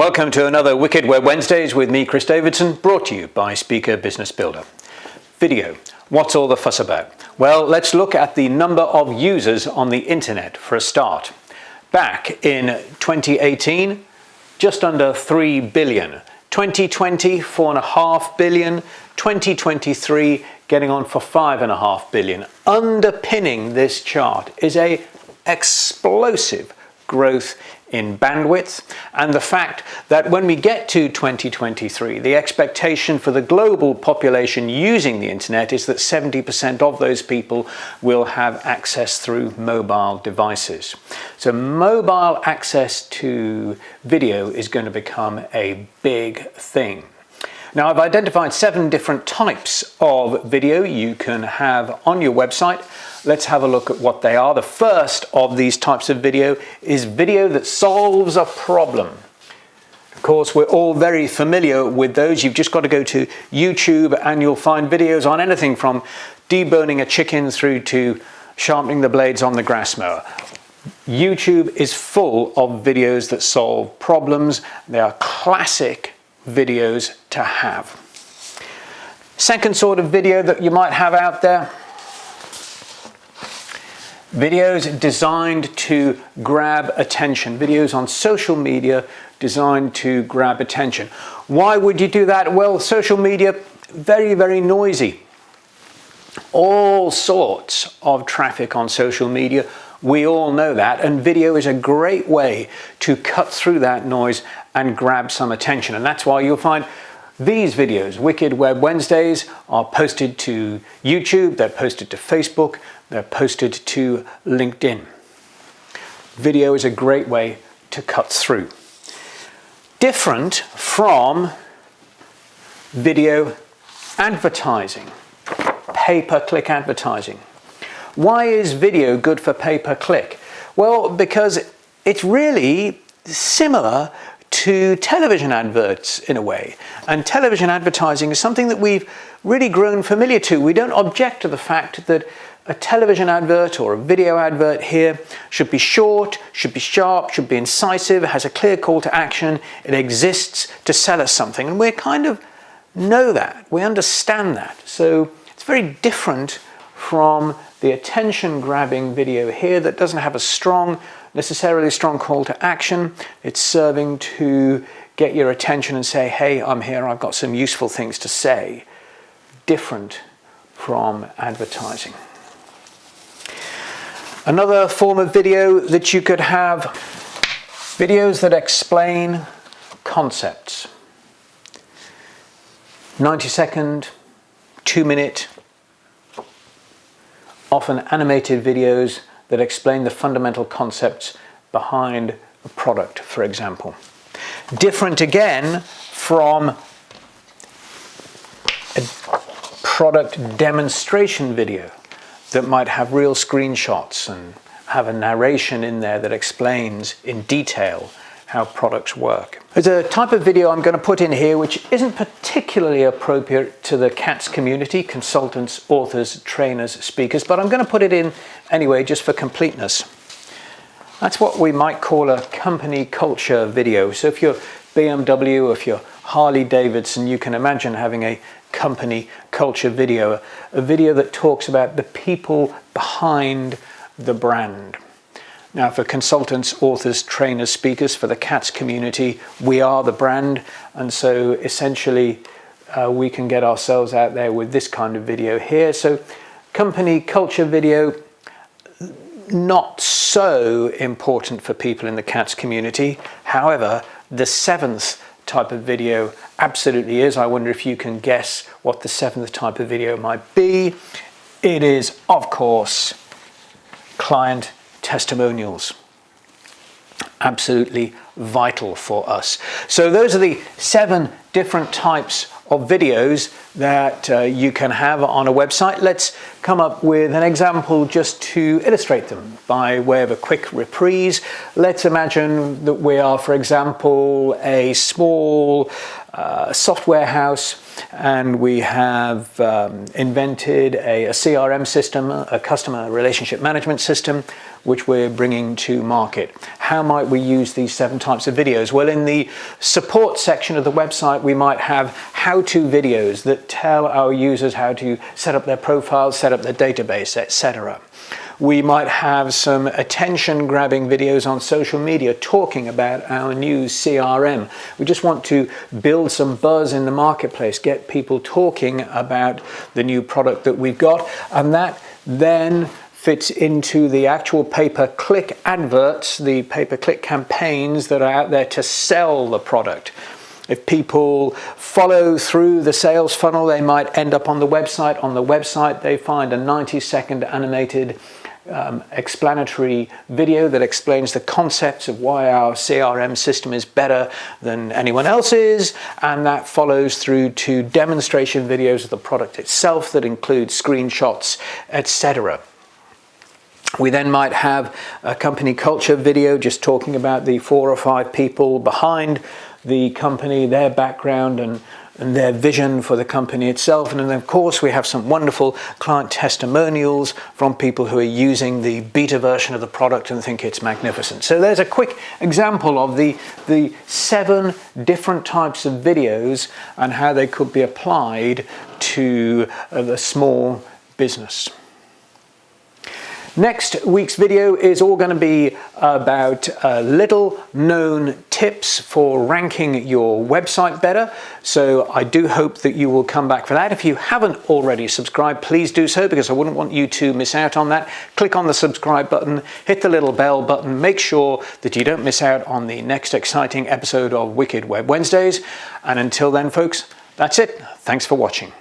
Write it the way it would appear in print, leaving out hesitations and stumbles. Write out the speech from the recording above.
Welcome to another Wicked Web Wednesdays with me, Chris Davidson, brought to you by Speaker Business Builder. Video. What's all the fuss about? Well, let's look at the number of users on the internet for a start. Back in 2018, just under 3 billion. 2020, 4.5 billion. 2023, getting on for 5.5 billion. Underpinning this chart is a explosive growth in bandwidth, and the fact that when we get to 2023, the expectation for the global population using the internet is that 70% of those people will have access through mobile devices. So mobile access to video is going to become a big thing. Now, I've identified 7 different types of video you can have on your website. Let's have a look at what they are. The first of these types of video is video that solves a problem. Of course, we're all very familiar with those. You've just got to go to YouTube and you'll find videos on anything from deboning a chicken through to sharpening the blades on the grass mower. YouTube is full of videos that solve problems. They are classic videos to have. Second sort of video that you might have out there, videos designed to grab attention, videos on social media designed to grab attention. Why would you do that? Well, social media, very, very noisy. All sorts of traffic on social media. We all know that, and video is a great way to cut through that noise and grab some attention. And that's why you'll find these videos, Wicked Web Wednesdays, are posted to YouTube, they're posted to Facebook, they're posted to LinkedIn. Video is a great way to cut through. Different from video advertising, pay-per-click advertising. Why is video good for pay-per-click? Well, because it's really similar to television adverts in a way. And television advertising is something that we've really grown familiar to. We don't object to the fact that a television advert or a video advert here should be short, should be sharp, should be incisive, has a clear call to action, it exists to sell us something. And we kind of know that, we understand that. So it's very different from the attention-grabbing video here that doesn't have a necessarily strong call to action. It's serving to get your attention and say, hey, I'm here, I've got some useful things to say. Different from advertising. Another form of video that you could have, videos that explain concepts. 90-second, 2-minute, often animated videos that explain the fundamental concepts behind a product, for example. Different again from a product demonstration video that might have real screenshots and have a narration in there that explains in detail how products work. There's a type of video I'm going to put in here which isn't particularly appropriate to the CATS community, consultants, authors, trainers, speakers, but I'm going to put it in anyway just for completeness. That's what we might call a company culture video. So if you're BMW or if you're Harley Davidson, you can imagine having a company culture video, a video that talks about the people behind the brand. Now, for consultants, authors, trainers, speakers, for the CATS community, we are the brand, and so essentially we can get ourselves out there with this kind of video here. So company culture video, not so important for people in the CATS community. However, the 7th type of video absolutely is. I wonder if you can guess what the 7th type of video might be. It is, of course, client testimonials. Absolutely vital for us. So those are the 7 different types of videos that you can have on a website. Let's come up with an example just to illustrate them by way of a quick reprise. Let's imagine that we are, for example, a small software house, and we have invented a CRM system, a customer relationship management system, which we're bringing to market. How might we use these 7 types of videos? Well, in the support section of the website, we might have how-to videos that tell our users how to set up their profiles, set up their database, etc. We might have some attention-grabbing videos on social media talking about our new CRM. We just want to build some buzz in the marketplace, get people talking about the new product that we've got, and that then fits into the actual pay-per-click adverts, the pay-per-click campaigns that are out there to sell the product. If people follow through the sales funnel, they might end up on the website. On the website, they find a 90-second animated explanatory video that explains the concepts of why our CRM system is better than anyone else's, and that follows through to demonstration videos of the product itself that include screenshots, etc. We then might have a company culture video just talking about the 4 or 5 people behind the company, their background and their vision for the company itself. And then of course we have some wonderful client testimonials from people who are using the beta version of the product and think it's magnificent. So there's a quick example of the 7 different types of videos and how they could be applied to the small business. Next week's video is all going to be about little known tips for ranking your website better. So I do hope that you will come back for that. If you haven't already subscribed, please do so, because I wouldn't want you to miss out on that. Click on the subscribe button, hit the little bell button, make sure that you don't miss out on the next exciting episode of Wicked Web Wednesdays. And until then, folks, that's it. Thanks for watching.